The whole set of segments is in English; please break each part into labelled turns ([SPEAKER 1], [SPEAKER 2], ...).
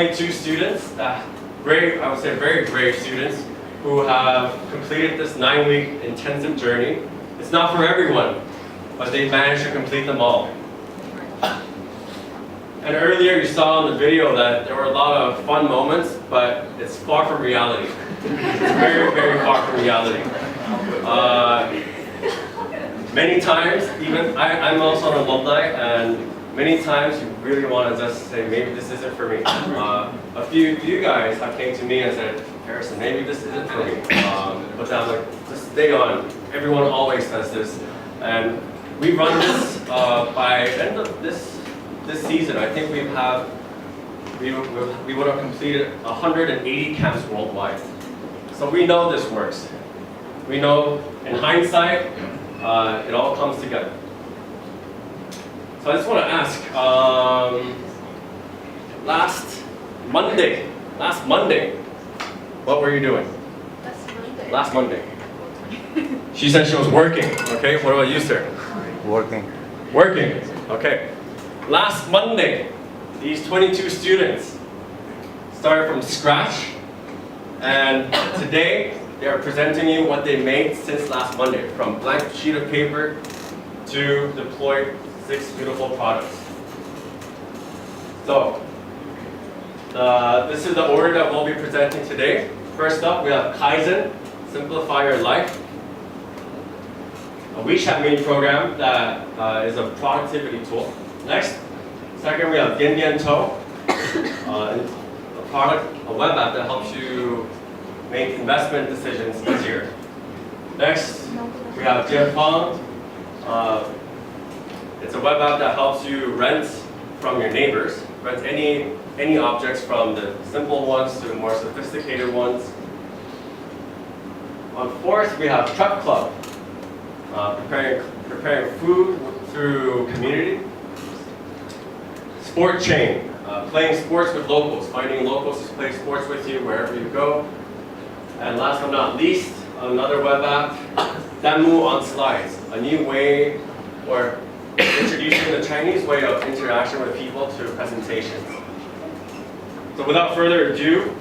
[SPEAKER 1] 22 students, I would say very brave students, who have completed this 9-week intensive journey. It's not for everyone, but they managed to complete them all. And earlier you saw in the video that there were a lot of fun moments, but it's far from reality. It's very, very far from reality. Many times, even I'm also an alumni, and many times you really want to just say, maybe this isn't for me. A few of you guys have came to me and said, Harrison, maybe this isn't for me. But I'm like, just stay on. Everyone always says this. And we run this by end of this season. I think we would have completed 180 camps worldwide. So we know this works. We know in hindsight, it all comes together. So I just want to ask, last Monday, what were you doing? Last Monday. She said she was working. Okay, what about you, sir?
[SPEAKER 2] Working.
[SPEAKER 1] Working, okay. Last Monday, these 22 students started from scratch, and today they are presenting you what they made since last Monday, from blank sheet of paper to deploy 6 beautiful products. So, this is the order that we'll be presenting today. First up, we have Kaizen, Simplify Your Life. A WeChat mini program that is a productivity tool. Next, second we have Dian a web app that helps you make investment decisions easier. Next, we have Jianfang. It's a web app that helps you rent from your neighbors, rent any objects, from the simple ones to the more sophisticated ones. On fourth, we have Truck Club, preparing food through community. Sport Chain, playing sports with locals, finding locals to play sports with you wherever you go. And last but not least, another web app, Danmu on Slides, a new way, or introducing the Chinese way of interaction with people to presentations. So without further ado,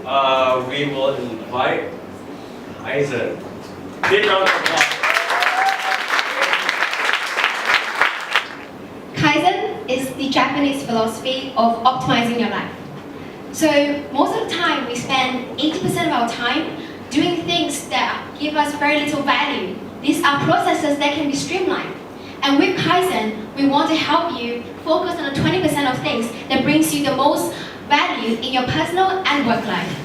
[SPEAKER 1] we will invite Kaizen. Big round of applause.
[SPEAKER 3] Kaizen is the Japanese philosophy of optimizing your life. So most of the time we spend 80% of our time doing things that give us very little value. These are processes that can be streamlined. And with Kaizen, we want to help you focus on the 20% of things that brings you the most value in your personal and work life.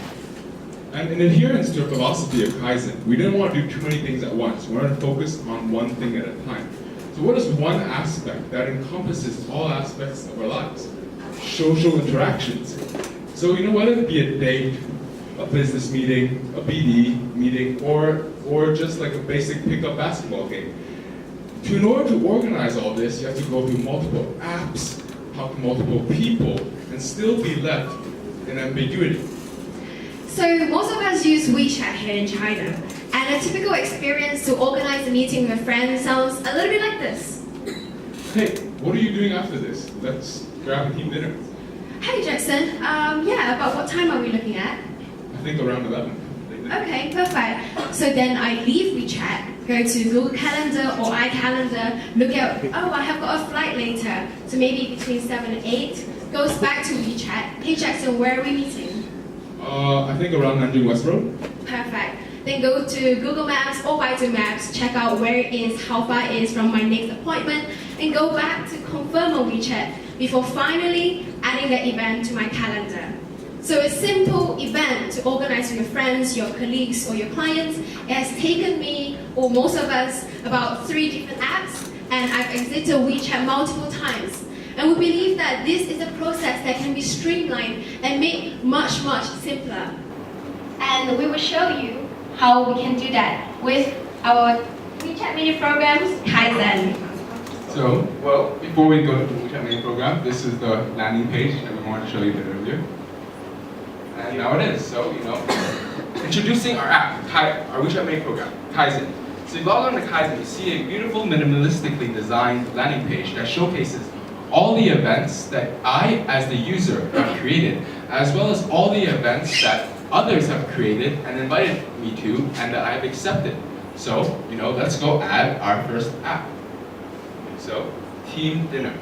[SPEAKER 4] And in adherence to the philosophy of Kaizen, we didn't want to do too many things at once. We wanted to focus on one thing at a time. So what is one aspect that encompasses all aspects of our lives? Social interactions. So whether it be a date, a business meeting, a BD meeting, or just like a basic pickup basketball game. In order to organize all this, you have to go through multiple apps, talk to multiple people, and still be left in ambiguity.
[SPEAKER 3] So most of us use WeChat here in China, and a typical experience to organize a meeting with a friend sounds a little bit like this.
[SPEAKER 4] Hey, what are you doing after this? Let's grab a team dinner.
[SPEAKER 3] Hey Jackson, about what time are we looking at?
[SPEAKER 4] I think around 11.
[SPEAKER 3] Okay, perfect. So then I leave WeChat, go to Google Calendar or iCalendar, look at, I have got a flight later, so maybe between 7 and 8, goes back to WeChat. Hey Jackson, where are we meeting?
[SPEAKER 4] I think around Nanjing West Road.
[SPEAKER 3] Perfect. Then go to Google Maps or Baidu Maps, check out where it is, how far it is from my next appointment, and go back to confirm on WeChat before finally adding the event to my calendar. So a simple event to organize with your friends, your colleagues, or your clients, it has taken me, or most of us, about 3 different apps, and I've exited WeChat multiple times. And we believe that this is a process that can be streamlined and made much, much simpler. And we will show you how we can do that with our WeChat mini programs, Kaizen.
[SPEAKER 5] So, before we go to the WeChat mini program, this is the landing page that we wanted to show you a bit earlier. And now it is. So, introducing our app, our WeChat mini program, Kaizen. So you log on to Kaizen, you see a beautiful, minimalistically designed landing page that showcases all the events that I, as the user, have created as well as all the events that others have created and invited me to and that I've accepted. So, let's go add our first app. So, team dinner.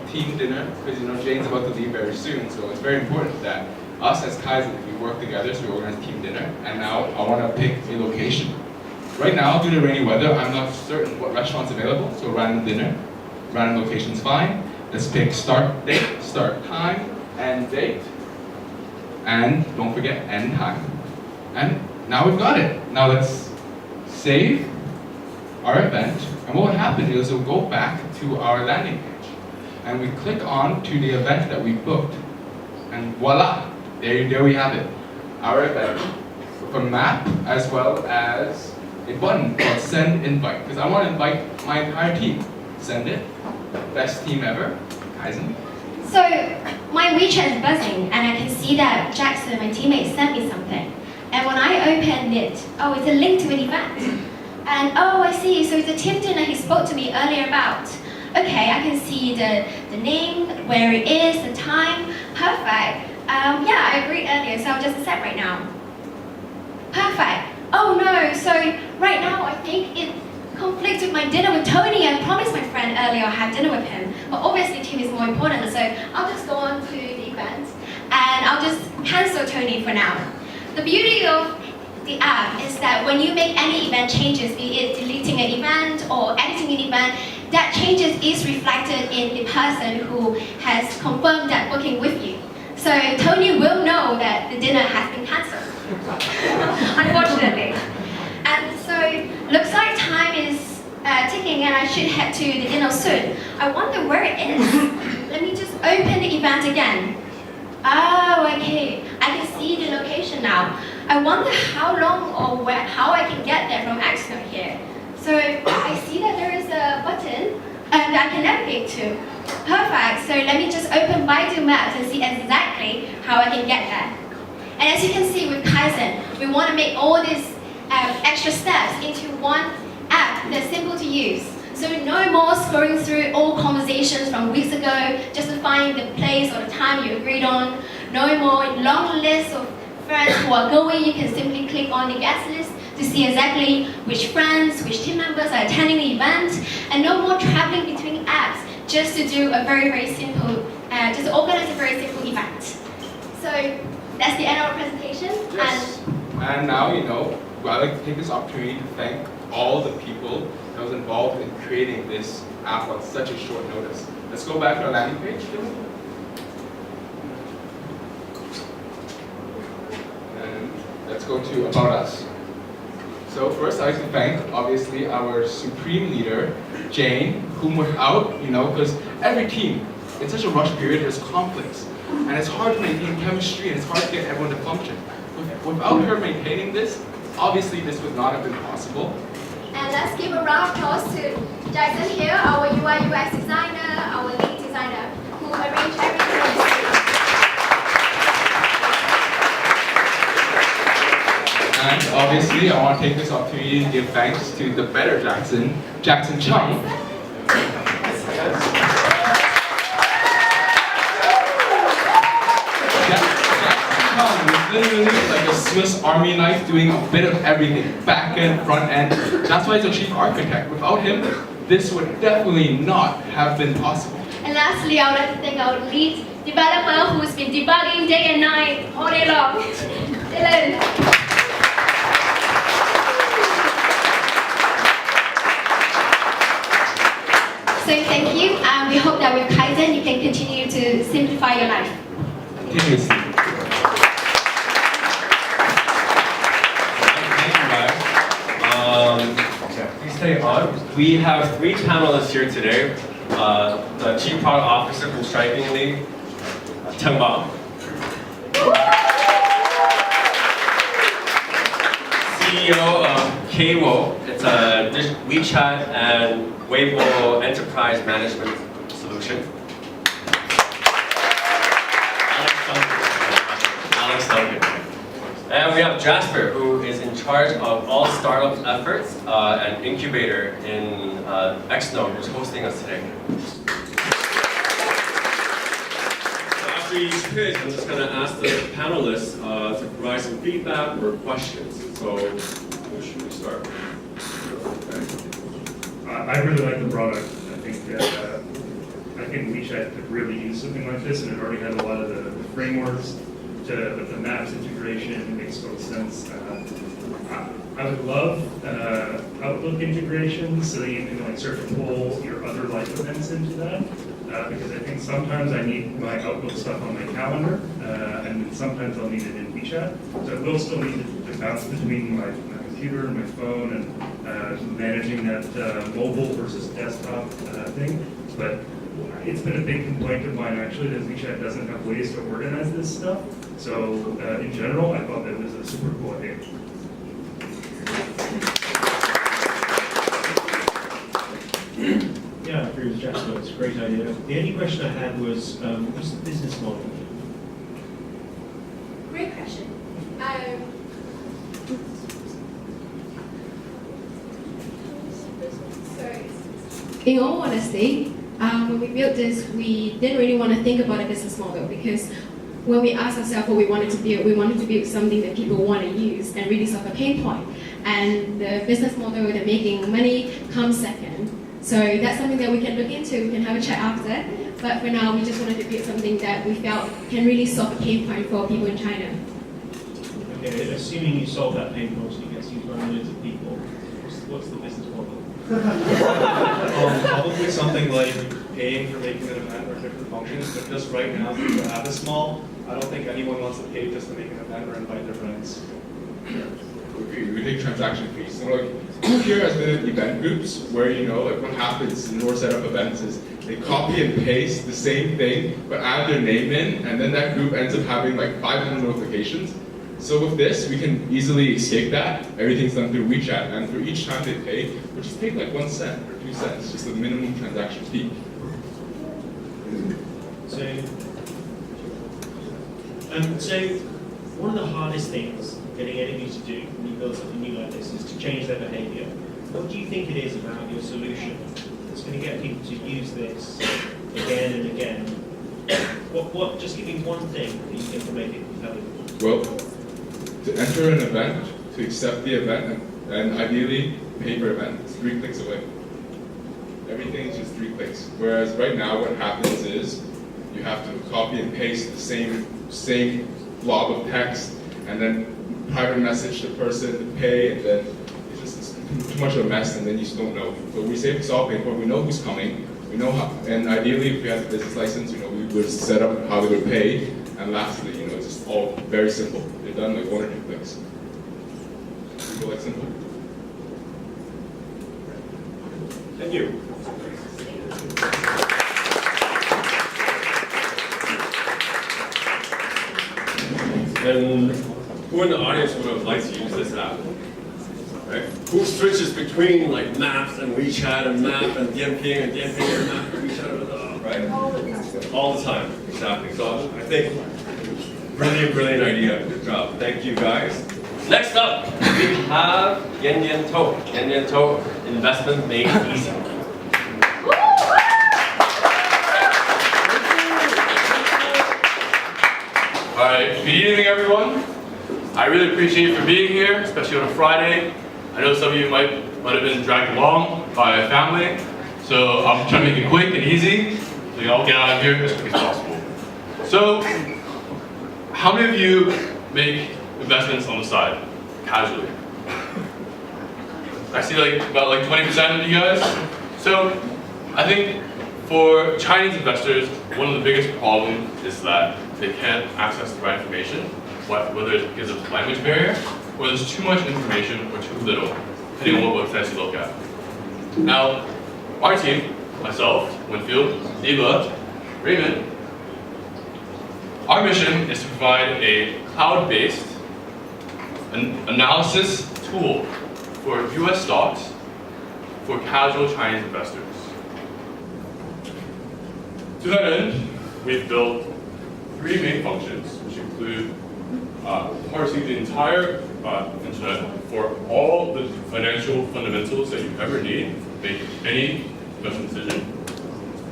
[SPEAKER 5] Team dinner, because Jane's about to leave very soon, so it's very important that us as Kaizen, we work together, so we organize team dinner. And now I want to pick a location. Right now, due to rainy weather, I'm not certain what restaurant's available, so random dinner, random location's fine. Let's pick start date, start time, end date, and don't forget end time. And now we've got it. Now let's save our event, and what will happen is we'll go back to our landing page. And we click on to the event that we booked. And voila, there we have it. Our event with a map as well as a button called send invite. Because I want to invite my entire team. Send it. Best team ever. Kaizen.
[SPEAKER 2] So my WeChat is buzzing and I can see that Jackson, my teammate, sent me something. And when I opened it, oh, it's a link to an event. And oh, I see, so it's a team dinner he spoke to me earlier about. Okay, I can see the name, where it is, the time. Perfect. Yeah, I agreed earlier, so I'll just accept right now. Perfect. Oh no, so right now I think it conflicts with my dinner with Tony. I promised my friend earlier I'll have dinner with him. But obviously team is more important, so I'll just go on to the event and I'll just cancel Tony for now. The beauty of the app is that when you make any event changes, be it deleting an event or editing an event, that changes is reflected in the person who has confirmed that booking with you. So Tony will know that the dinner has been cancelled, unfortunately. And so looks like time is ticking and I should head to the dinner soon. I wonder where it is. Let me just open the event again. Oh, okay. I can see the location now. I wonder how long or how I can get there from Exynos here. So I see that there is a button that I can navigate to. Perfect. So let me just open Baidu Maps and see exactly how I can get there. And as you can see with Kaizen, we want to make all these extra steps into one app that's simple to use. So no more scrolling through all conversations from weeks ago just to find the place or the time you agreed on. No more long lists of friends who are going. You can simply click on the guest list to see exactly which friends, which team members are attending the event. And no more traveling between apps just to do a very simple, just to organize a very simple event. So that's the end of our presentation.
[SPEAKER 5] Yes. And now, I'd like to take this opportunity to thank all the people that was involved in creating this app on such a short notice. Let's go back to our landing page. And let's go to About Us. So first I'd like to thank, obviously, our supreme leader, Jane, whom without, because every team, in such a rush period, there's conflicts. And it's hard to maintain chemistry and it's hard to get everyone to function. Without her maintaining this, obviously this would not have been possible.
[SPEAKER 3] And let's give a round of applause to Jackson here, our UI UX designer, our lead designer, who arranged everything.
[SPEAKER 5] And obviously, I want to take this opportunity to give thanks to the better Jackson, Jackson Chung. Literally like a Swiss Army knife doing a bit of everything, back end, front end. That's why he's a chief architect. Without him, this would definitely not have been possible.
[SPEAKER 3] And lastly, I would like to thank our lead developer who's been debugging day and night, all day long, Dylan. So thank you, and we hope that with Kaizen you can continue to simplify your life.
[SPEAKER 5] Continuously.
[SPEAKER 1] Please stay on. We have 3 panelists here today. The Chief Product Officer from Strikingly, Cheng Ba. CEO of Kwo. It's a WeChat and Weibo enterprise management solution. Alex Duncan. And we have Jasper, who is in charge of all startup efforts and incubator in Exynos, who's hosting us today. So after each pitch, I'm just going to ask the panelists to provide some feedback or questions. So, who should we start with?
[SPEAKER 6] I really like the product. I think WeChat could really use something like this, and it already has a lot of the frameworks with the maps integration. It makes total sense. I would love Outlook integration so that you can like start to pull your other life events into that. Because I think sometimes I need my Outlook stuff on my calendar, and then sometimes I'll need it in WeChat. So I will still need to bounce between my computer and my phone and managing that mobile versus desktop thing. But it's been a big complaint of mine actually that WeChat doesn't have ways to organize this stuff. So in general, I thought that was a super cool idea.
[SPEAKER 7] Yeah, I agree with Jasper. It's a great idea. The only question I had was, what's the business model?
[SPEAKER 3] Great question. In all honesty, when we built this, we didn't really want to think about a business model because when we asked ourselves what we wanted to build something that people want to use and really solve a pain point. And the business model, the making money, comes second. So that's something that we can look into. We can have a chat after. But for now, we just wanted to build something that we felt can really solve a pain point for people in China.
[SPEAKER 7] Okay, assuming you solve that pain point, so you get used by millions of people, what's the business model?
[SPEAKER 8] Probably something like paying for making an event or different functions, but just right now, because the app is small, I don't think anyone wants to pay just to make an event or invite their friends.
[SPEAKER 4] We take transaction fees. So like here has been event groups where like what happens in your setup events is they copy and paste the same thing but add their name in, and then that group ends up having like 500 notifications. So with this, we can easily escape that. Everything's done through WeChat, and for each time they pay, we'll just take like 1 cent or 2 cents, just the minimum transaction fee.
[SPEAKER 7] So one of the hardest things getting anybody to do when you build something new like this is to change their behavior. What do you think it is about your solution that's going to get people to use this again and again? What? Just give me one thing that you think will make it compelling.
[SPEAKER 4] Well, to enter an event, to accept the event, and ideally pay per event, it's 3 clicks away. Everything is just 3 clicks. Whereas right now, what happens is you have to copy and paste the same blob of text, and then private message the person to pay, and then it's too much of a mess, and then you just don't know. So we say solving, but we know who's coming, we know how, and ideally if we have a business license, we would set up how they would pay, and lastly, it's just all very simple. They're done like 1 or 2 clicks. People like simple.
[SPEAKER 1] Thank you. And who in the audience would have liked to use this app? Right? Who switches between like maps and WeChat and map and Dianping and Dianping and map and WeChat, right? All the time, exactly. So I think brilliant idea. Good job. Thank you guys. Next up, we have Yan Yan To. Yan Yan To, investment made easy.
[SPEAKER 9] Alright, good evening everyone. I really appreciate you for being here, especially on a Friday. I know some of you might have been dragged along by a family, so I'm trying to make it quick and easy, so you all get out of here as quick as possible. So, how many of you make investments on the side, casually? I see about 20% of you guys. So, I think for Chinese investors, one of the biggest problems is that they can't access the right information, whether it's because of the language barrier, or there's too much information or too little, depending on what websites you look at. Now, our team, myself, Winfield, Diva, Raymond, our mission is to provide a cloud-based analysis tool for US stocks for casual Chinese investors. To that end, we've built 3 main functions, which include parsing the entire internet for all the financial fundamentals that you ever need to make any investment decision.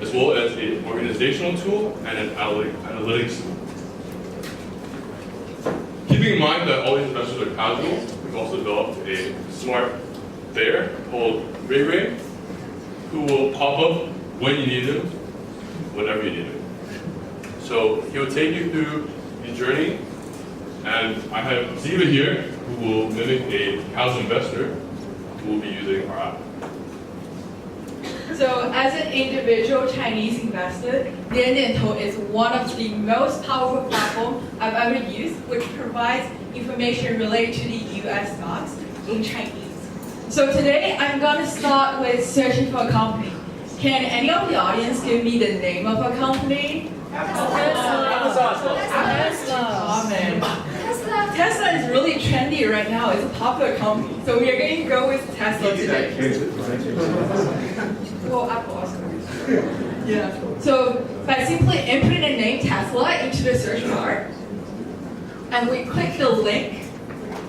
[SPEAKER 9] as well as an organizational tool and an analytics tool. Keeping in mind that all these investors are casuals, we've also developed a smart bear called Ray Ray, who will pop up when you need him, whenever you need him. So he will take you through the journey, and I have Ziva here, who will mimic a casual investor who will be using our app.
[SPEAKER 10] So as an individual Chinese investor, Diandiantou is one of the most powerful platforms I've ever used, which provides information related to the US stocks in Chinese. So today I'm going to start with searching for a company. Can any of the audience give me the name of a company? Tesla is really trendy right now. It's a popular company. So we are going to go with Tesla today. Well, Apple also. Yeah. So by simply inputting the name Tesla into the search bar, and we click the link,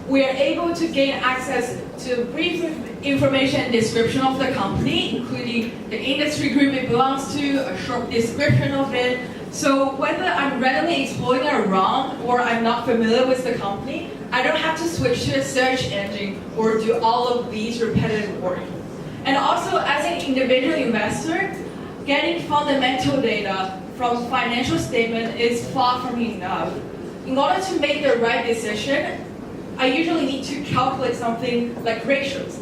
[SPEAKER 10] we are able to gain access to brief information and description of the company, including the industry group it belongs to, a short description of it. So whether I'm randomly exploring around or I'm not familiar with the company, I don't have to switch to a search engine or do all of these repetitive work. And also, as an individual investor, getting fundamental data from financial statement is far from enough. In order to make the right decision, I usually need to calculate something like ratios.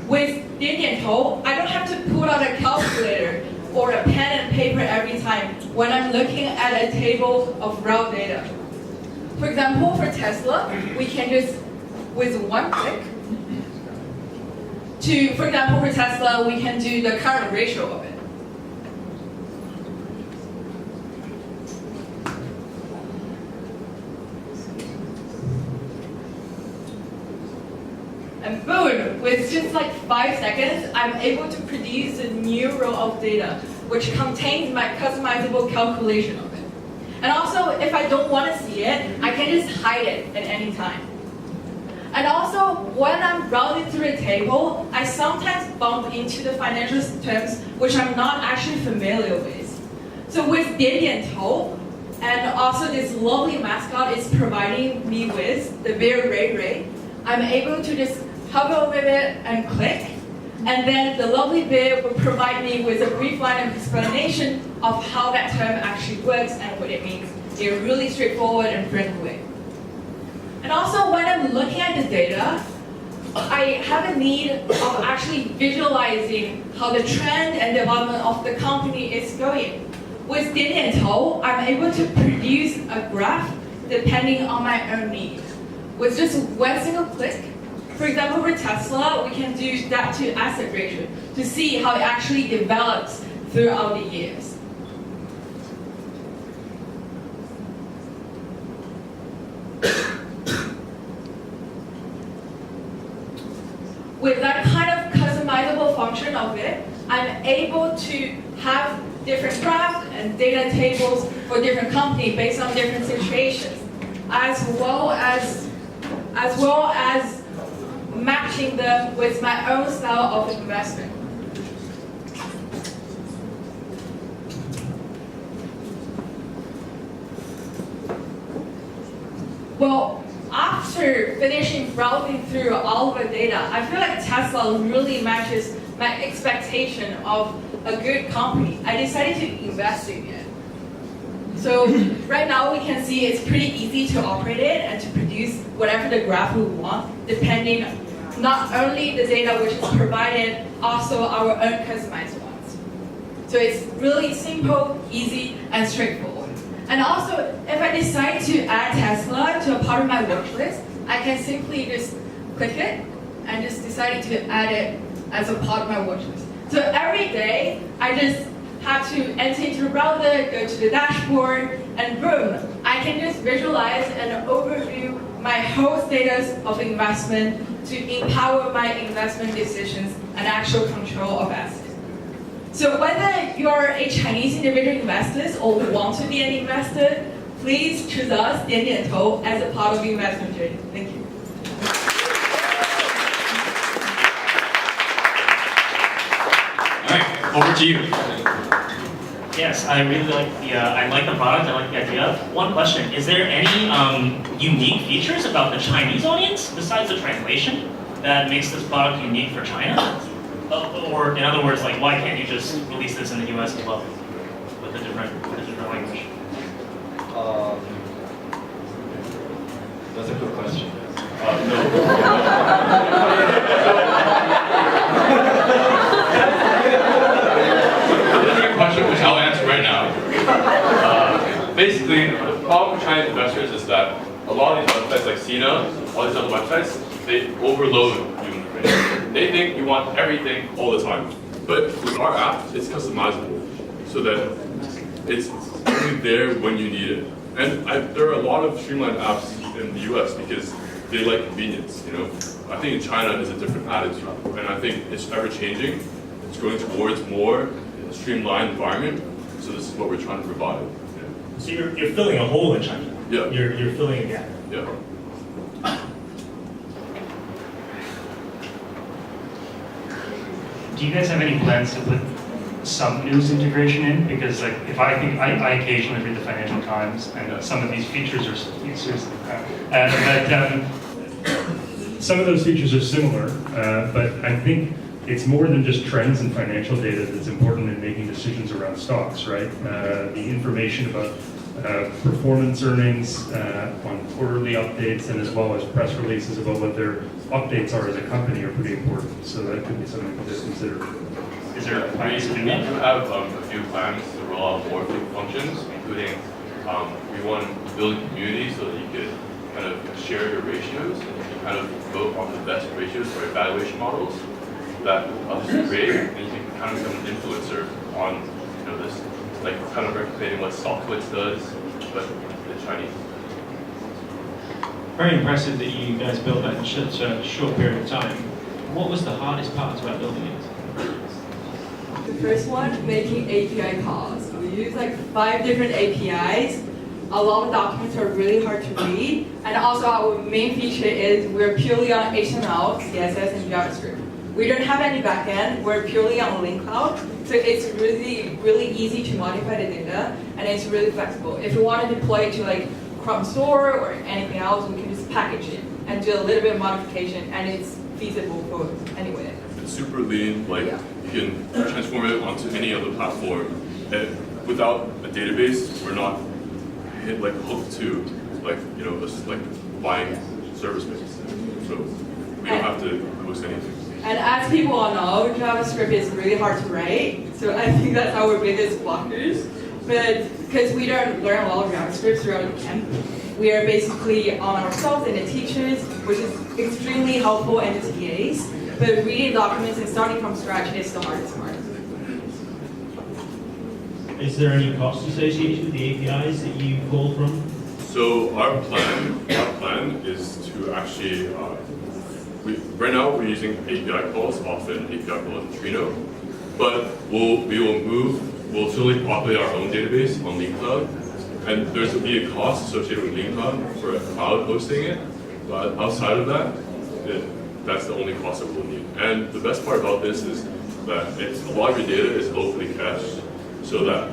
[SPEAKER 10] With Diandiantou, I don't have to pull out a calculator or a pen and paper every time when I'm looking at a table of raw data. For example, for Tesla, we can just, with one click, for example, for Tesla, we can do the current ratio of it. And boom, with just like 5 seconds, I'm able to produce a new row of data, which contains my customizable calculation of it. And also, if I don't want to see it, I can just hide it at any time. And also, when I'm browsing through a table, I sometimes bump into the financial terms which I'm not actually familiar with. So with Diandiantou, and also this lovely mascot is providing me with, the bear Ray Ray, I'm able to just hover over it and click, and then the lovely bear will provide me with a brief line of explanation of how that term actually works and what it means in a really straightforward and friendly way. And also, when I'm looking at the data, I have a need of actually visualizing how the trend and development of the company is going. With Diandiantou, I'm able to produce a graph depending on my own needs. With just one single click, for example, for Tesla, we can do debt to asset ratio to see how it actually develops throughout the years. With that kind of customizable function of it, I'm able to have different graphs and data tables for different companies based on different situations, as well as matching them with my own style of investment. Well, after finishing browsing through all of the data, I feel like Tesla really matches my expectation of a good company. I decided to invest in it. So right now we can see it's pretty easy to operate it and to produce whatever the graph we want, depending not only the data which is provided, also our own customized ones. So it's really simple, easy, and straightforward. And also, if I decide to add Tesla to a part of my watch list, I can simply just click it and just decide to add it as a part of my watch list. So every day, I just have to enter into the browser, go to the dashboard, and boom, I can just visualize and overview my whole status of investment to empower my investment decisions and actual control of assets. So whether you're a Chinese individual investor or want to be an investor, please choose us, Diandiantou, as a part of the investment journey. Thank you.
[SPEAKER 11] All right, over to you. Yes, I really like the product. I like the idea. One question: is there any unique features about the Chinese audience besides the translation that makes this product unique for China? Or in other words, like why can't you just release this in the U.S. as well with a different language?
[SPEAKER 1] That's a good question.
[SPEAKER 9] No. That's a good question, which I'll answer right now. Basically, the problem with Chinese investors is that a lot of these websites like Sina, all these other websites, they overload you information. They think you want everything all the time. But with our app, it's customizable so that it's only there when you need it. And there are a lot of streamlined apps in the US because they like convenience, you know. I think in China it's a different attitude, and I think it's ever changing. It's going towards more streamlined environment. So this is what we're trying to provide. Yeah.
[SPEAKER 7] So you're filling a hole in China.
[SPEAKER 9] Yeah.
[SPEAKER 7] You're filling a gap.
[SPEAKER 9] Yeah.
[SPEAKER 11] Do you guys have any plans to put some news integration in? Because like, if I think I occasionally read the Financial Times, and some of these features are seriously.
[SPEAKER 6] Some of those features are similar, but I think it's more than just trends and financial data that's important in making decisions around stocks, right? The information about performance earnings on quarterly updates, and as well as press releases about what their updates are as a company are pretty important. So that could be something to consider.
[SPEAKER 11] Is there plans to do
[SPEAKER 9] We do
[SPEAKER 11] that?
[SPEAKER 9] have a few plans to roll out more functions, including we want to build a community so that you could kind of share your ratios and you can kind of vote on the best ratios for evaluation models that others create, and you can kind of become an influencer on this, like kind of replicating what StockTwits does, but the Chinese.
[SPEAKER 7] Very impressive that you guys built that in such a short period of time. What was the hardest part about building it?
[SPEAKER 10] The first one, making API calls. We use like 5 different APIs. A lot of documents are really hard to read. And also our main feature is we're purely on HTML, CSS, and JavaScript. We don't have any backend, we're purely on link cloud. So it's really easy to modify the data, and it's really flexible. If we want to deploy it to like Chrome Store or anything else, we can just package it and do a little bit of modification, and it's feasible for anywhere.
[SPEAKER 9] It's super lean, like you can transform it onto any other platform. And without a database, we're not hooked to buying server space. So we don't have to host anything.
[SPEAKER 10] And as people all know, JavaScript is really hard to write, so I think that's our biggest blockers. But because we don't learn a lot of JavaScript throughout the camp, we are basically on ourselves and the teachers, which is extremely helpful, and the TAs. But reading documents and starting from scratch is the hardest part.
[SPEAKER 7] Is there any cost associated with the APIs that you pulled from?
[SPEAKER 9] So our plan is to actually, right now we're using API calls, often API calls in Trino, but we'll slowly populate our own database on Lean Cloud, and there's will be a cost associated with Lean Cloud for a cloud hosting it, but outside of that, that's the only cost that we'll need. And the best part about this is that a lot of your data is locally cached, so that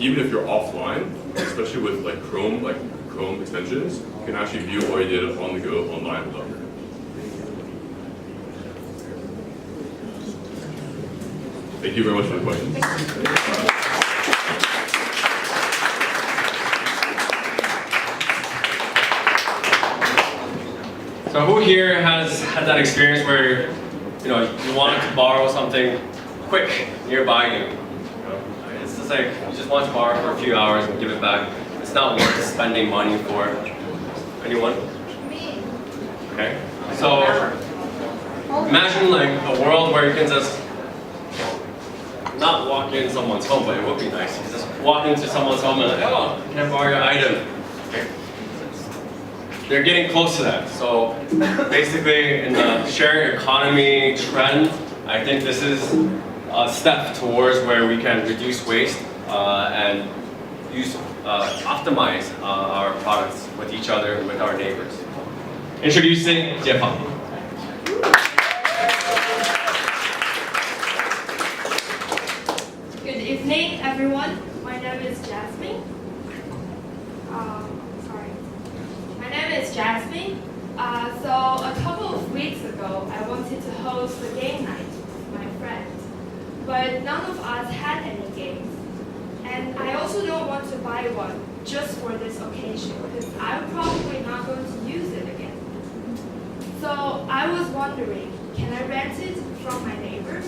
[SPEAKER 9] even if you're offline, especially with Chrome extensions, you can actually view all your data on the go online without it. Thank you very much for the questions.
[SPEAKER 1] So who here has had that experience where you wanted to borrow something quick nearby you? It's just like you just want to borrow for a few hours and give it back. It's not worth spending money for. Anyone?
[SPEAKER 2] Me.
[SPEAKER 1] Okay. So imagine like a world where you can just not walk in someone's home, but it would be nice. You can just walk into someone's home and oh, can I borrow your item? Okay. They're getting close to that. So basically in the sharing economy trend, I think this is a step towards where we can reduce waste and optimize our products with each other, with our neighbors. Introducing Jiepeng.
[SPEAKER 3] Good evening, everyone.
[SPEAKER 12] name is Jasmine. Sorry. My name is Jasmine. So a couple of weeks ago, I wanted to host a game night with my friends, but none of us had any games. And I also don't want to buy one just for this occasion, because I'm probably not going to use it again. So I was wondering, can I rent it from my neighbors?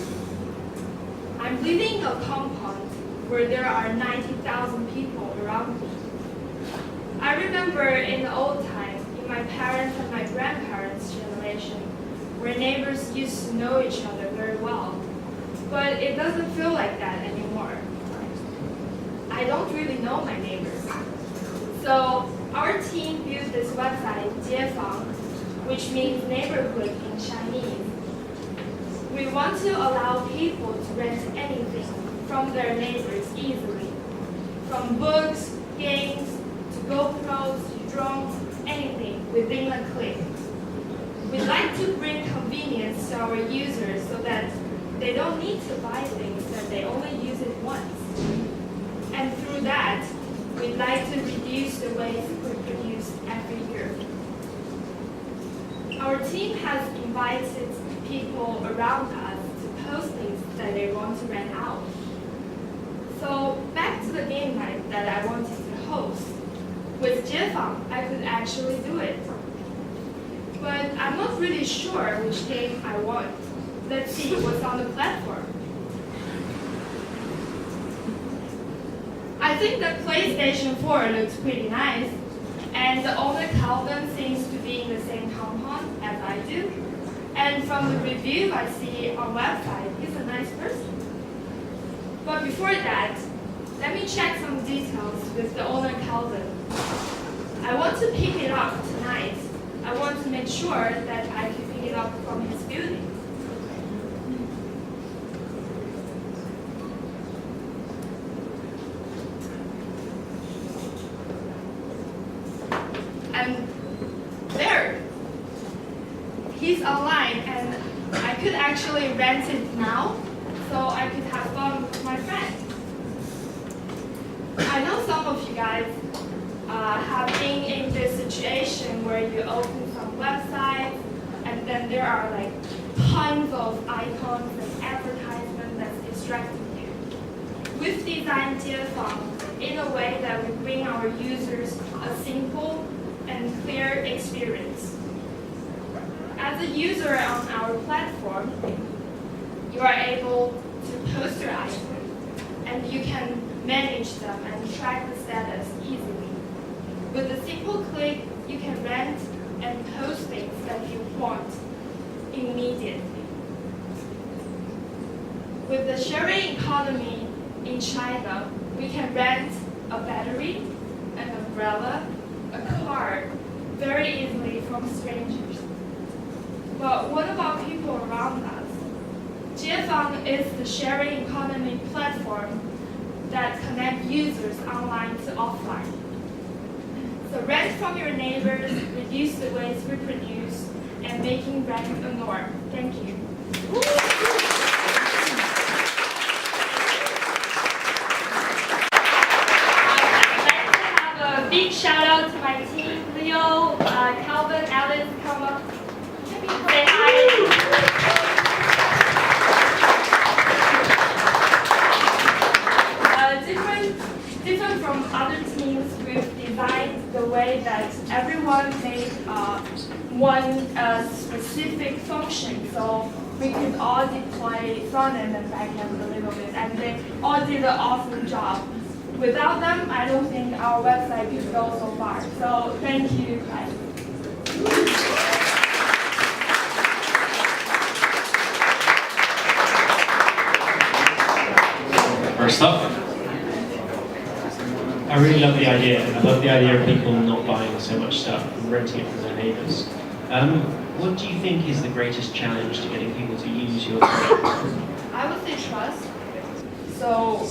[SPEAKER 12] I'm living in a compound where there are 90,000 people around me. I remember in the old time, in my parents' and my grandparents' generation, where neighbors used to know each other very well. But it doesn't feel like that anymore. I don't really know my neighbors. So our team built this website, 街坊, which means neighborhood in Chinese. We want to allow people to rent anything from their neighbors easily. From books, games, to GoPros, to drones, anything within a click. We'd like to bring convenience to our users so that they don't need to buy things, that they only use it once. And through that, we'd like to reduce the waste we produce every year. Our team has invited people around us to post things that they want to rent out. So back to the game night that I wanted to host. With 街坊, I could actually do it. But I'm not really sure which game I want. Let's see what's on the platform. I think the PlayStation 4 looks pretty nice, and the owner Calvin seems to be in the same compound as I do. And from the review I see on website, he's a nice person. But before that, let me check some details with the owner Calvin. I want to pick it up tonight. I want to make sure that I can pick it up from his building. And there, he's online, and I could actually rent it now, so I could have fun with my friend. I know some of you guys have been in this situation where you open some websites, and then there are like tons of icons and advertisements that's distracting you. We've designed 街坊 in a way that we bring our users a simple and clear experience. As a user on our platform, you are able to post your items, and you can manage them and track the status easily. With a simple click, you can rent and post things that you want immediately. With the sharing economy in China, we can rent a battery, an umbrella, a car very easily from strangers. But what about people around us? 街坊 is the sharing economy platform that connects users online to offline. So rent from your neighbors, reduce the waste we produce, and making rent a norm. Thank you. Big shout out to my team, Leo, Calvin, Alice, come up, say hi. Different from other teams, we've designed the way that everyone made one specific function. So we could all deploy front end and back end a little bit, and they all did an awesome job. Without them, I don't think our website could go so far. So thank you, guys.
[SPEAKER 13] First up, I really love the idea. I love the idea of people not buying so much stuff and renting it from their neighbours. What do you think is the greatest challenge to getting people to use your product?
[SPEAKER 12] I would say trust. So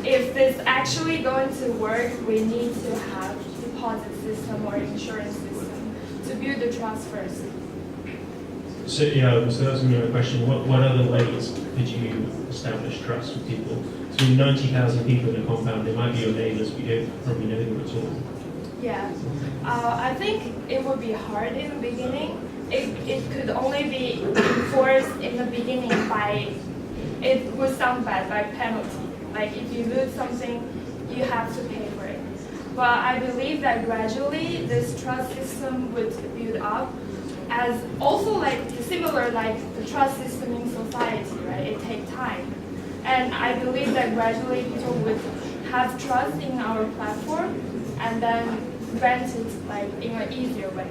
[SPEAKER 12] if this actually going to work, we need to have deposit system or insurance system to build the trust first.
[SPEAKER 13] So that's another question. What other ways could you establish trust with people? So 90,000 people in a compound, they might be your neighbors, but you don't probably know them at all.
[SPEAKER 12] Yeah, I think it would be hard in the beginning. It could only be enforced in the beginning by, it would sound bad, by penalty. Like if you lose something, you have to pay for it. But I believe that gradually this trust system would build up as also like similar like the trust system in society, right? It takes time. And I believe that gradually people would have trust in our platform and then rent it like in an easier way.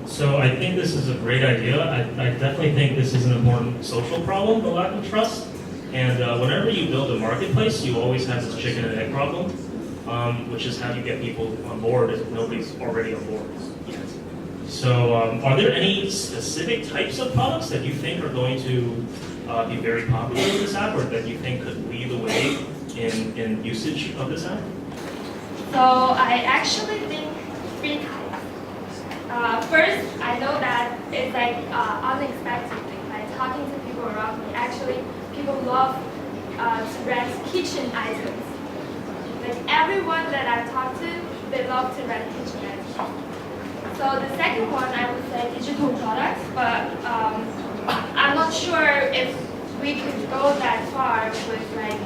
[SPEAKER 11] So I think this is a great idea. I definitely think this is an important social problem, the lack of trust. And whenever you build a marketplace, you always have this chicken and egg problem, which is how you get people on board if nobody's already on board yet. So are there any specific types of products that you think are going to be very popular in this app, or that you think could lead the way in usage of this app?
[SPEAKER 12] So I actually think 3 types. First, I know that it's like unexpected thing, like talking to people around me. Actually, people love to rent kitchen items. Like everyone that I've talked to, they love to rent kitchen items. So the second one, I would say digital products, but I'm not sure if we could go that far with like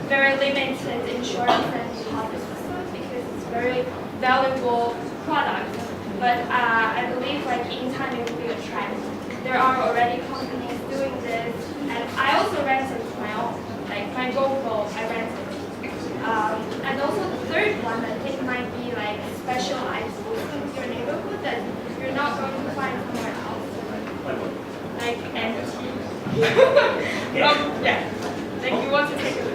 [SPEAKER 12] very limited insurance and deposit system because it's very valuable product. But I believe like in time it will be a trend. There are already companies doing this, and I also rented my own, like my GoPro, I rented. And also the third one I think might be like special items in your neighborhood that you're not going to find somewhere else. Like NFT. Yeah. Like you want to take a look.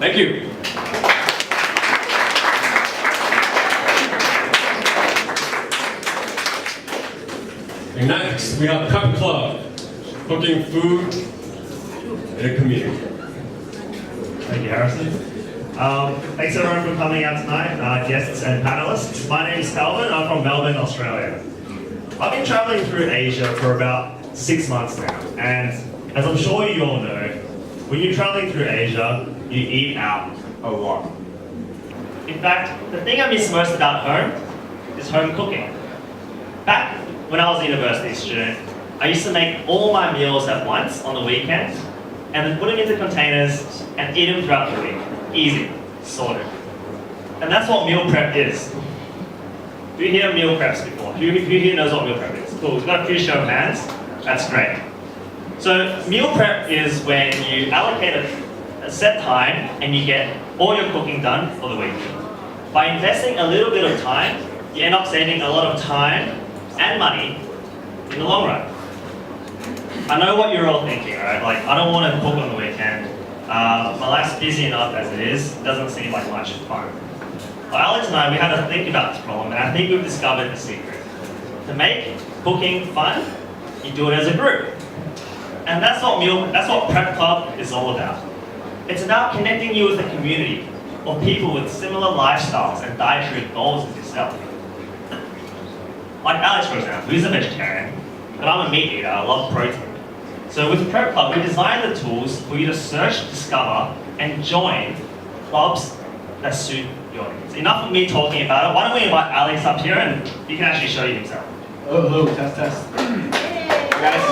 [SPEAKER 1] Thank you. And next, we have Cup Club, cooking food in a community.
[SPEAKER 14] Thank you, Harrison. Thanks everyone for coming out tonight, guests and panelists. My name is Calvin, I'm from Melbourne, Australia. I've been traveling through Asia for about 6 months now, and as I'm sure you all know, when you're traveling through Asia, you eat out a lot. In fact, the thing I miss most about home is home cooking. Back when I was a university student, I used to make all my meals at once on the weekends, and then put them into containers and eat them throughout the week. Easy, sorted. And that's what meal prep is. Do you hear meal preps before? Who here knows what meal prep is? Cool, we've got a few show of hands. That's great. So meal prep is when you allocate a set time and you get all your cooking done for the week. By investing a little bit of time, you end up saving a lot of time and money in the long run. I know what you're all thinking, right? Like, I don't want to cook on the weekend. My life's busy enough as it is. It doesn't seem like much fun. Well, Alex and I, we had to think about this problem, and I think we've discovered the secret. To make cooking fun, you do it as a group. And that's what Prep Club is all about. It's about connecting you with a community of people with similar lifestyles and dietary goals as yourself. Like Alex, for example, who's a vegetarian, but I'm a meat eater, I love protein. So with Prep Club, we designed the tools for you to search, discover, and join clubs that suit your needs. Enough of me talking about it. Why don't we invite Alex up here and he can actually show you himself.
[SPEAKER 15] Oh, hello, test. Guys,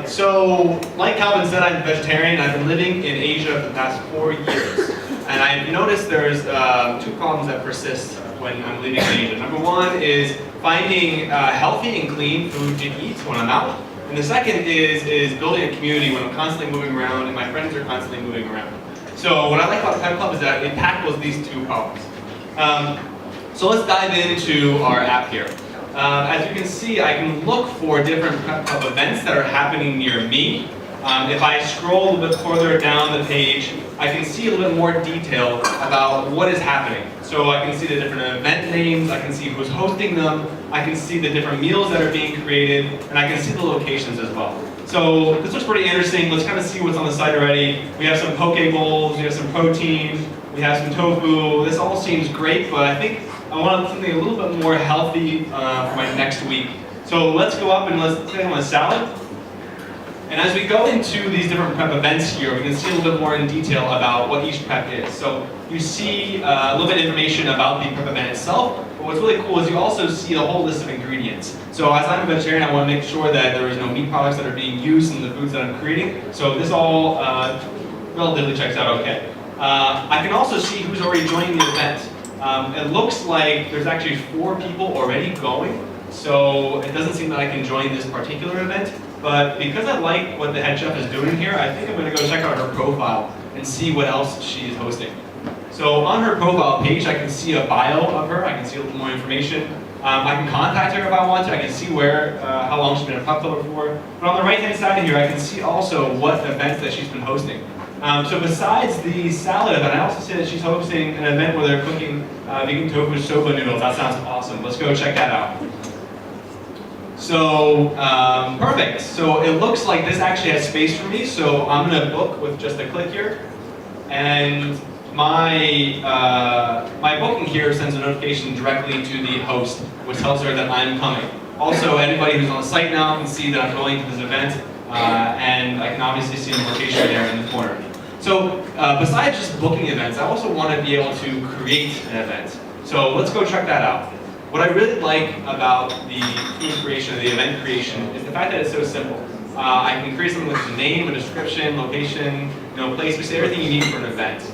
[SPEAKER 15] so, like Calvin said, I'm a vegetarian. I've been living in Asia for the past 4 years. And I've noticed there's 2 problems that persist when I'm living in Asia. Number one is finding healthy and clean food to eat when I'm out. And the second is building a community when I'm constantly moving around and my friends are constantly moving around. So what I like about Pet Club is that it tackles these 2 problems. So let's dive into our app here. As you can see, I can look for different Pet Club events that are happening near me. If I scroll a little bit further down the page, I can see a little bit more detail about what is happening. So I can see the different event names, I can see who's hosting them, I can see the different meals that are being created, and I can see the locations as well. So this looks pretty interesting. Let's kind of see what's on the site already. We have some poke bowls, we have some protein, We have some tofu. This all seems great, but I think I want something a little bit more healthy for my next week. So let's go up and let's click on a salad. And as we go into these different prep events here, we can see a little bit more in detail about what each prep is. So you see a little bit of information about the prep event itself, but what's really cool is you also see a whole list of ingredients. So as I'm a vegetarian, I want to make sure that there is no meat products that are being used in the foods that I'm creating. So this all relatively checks out okay. I can also see who's already joining the event. It looks like there's actually 4 people already going, so it doesn't seem that I can join this particular event. But because I like what the head chef is doing here, I think I'm going to go check out her profile and see what else she is hosting. So on her profile page, I can see a bio of her. I can see a little more information. I can contact her if I want to. I can see where, how long she's been a prep clubber for. But on the right-hand side of here, I can see also what events that she's been hosting. So besides the salad event, I also see that she's hosting an event where they're cooking vegan tofu soba noodles. That sounds awesome. Let's go check that out. So, perfect. So it looks like this actually has space for me, so I'm going to book with just a click here. And my booking here sends a notification directly to the host, which tells her that I'm coming. Also, anybody who's on the site now can see that I'm going to this event, and I can obviously see the location there in the corner. So, besides just booking events, I also want to be able to create an event. So let's go check that out. What I really like about the food creation, the event creation, is the fact that it's so simple. I can create something with a name, a description, location, place, basically everything you need for an event.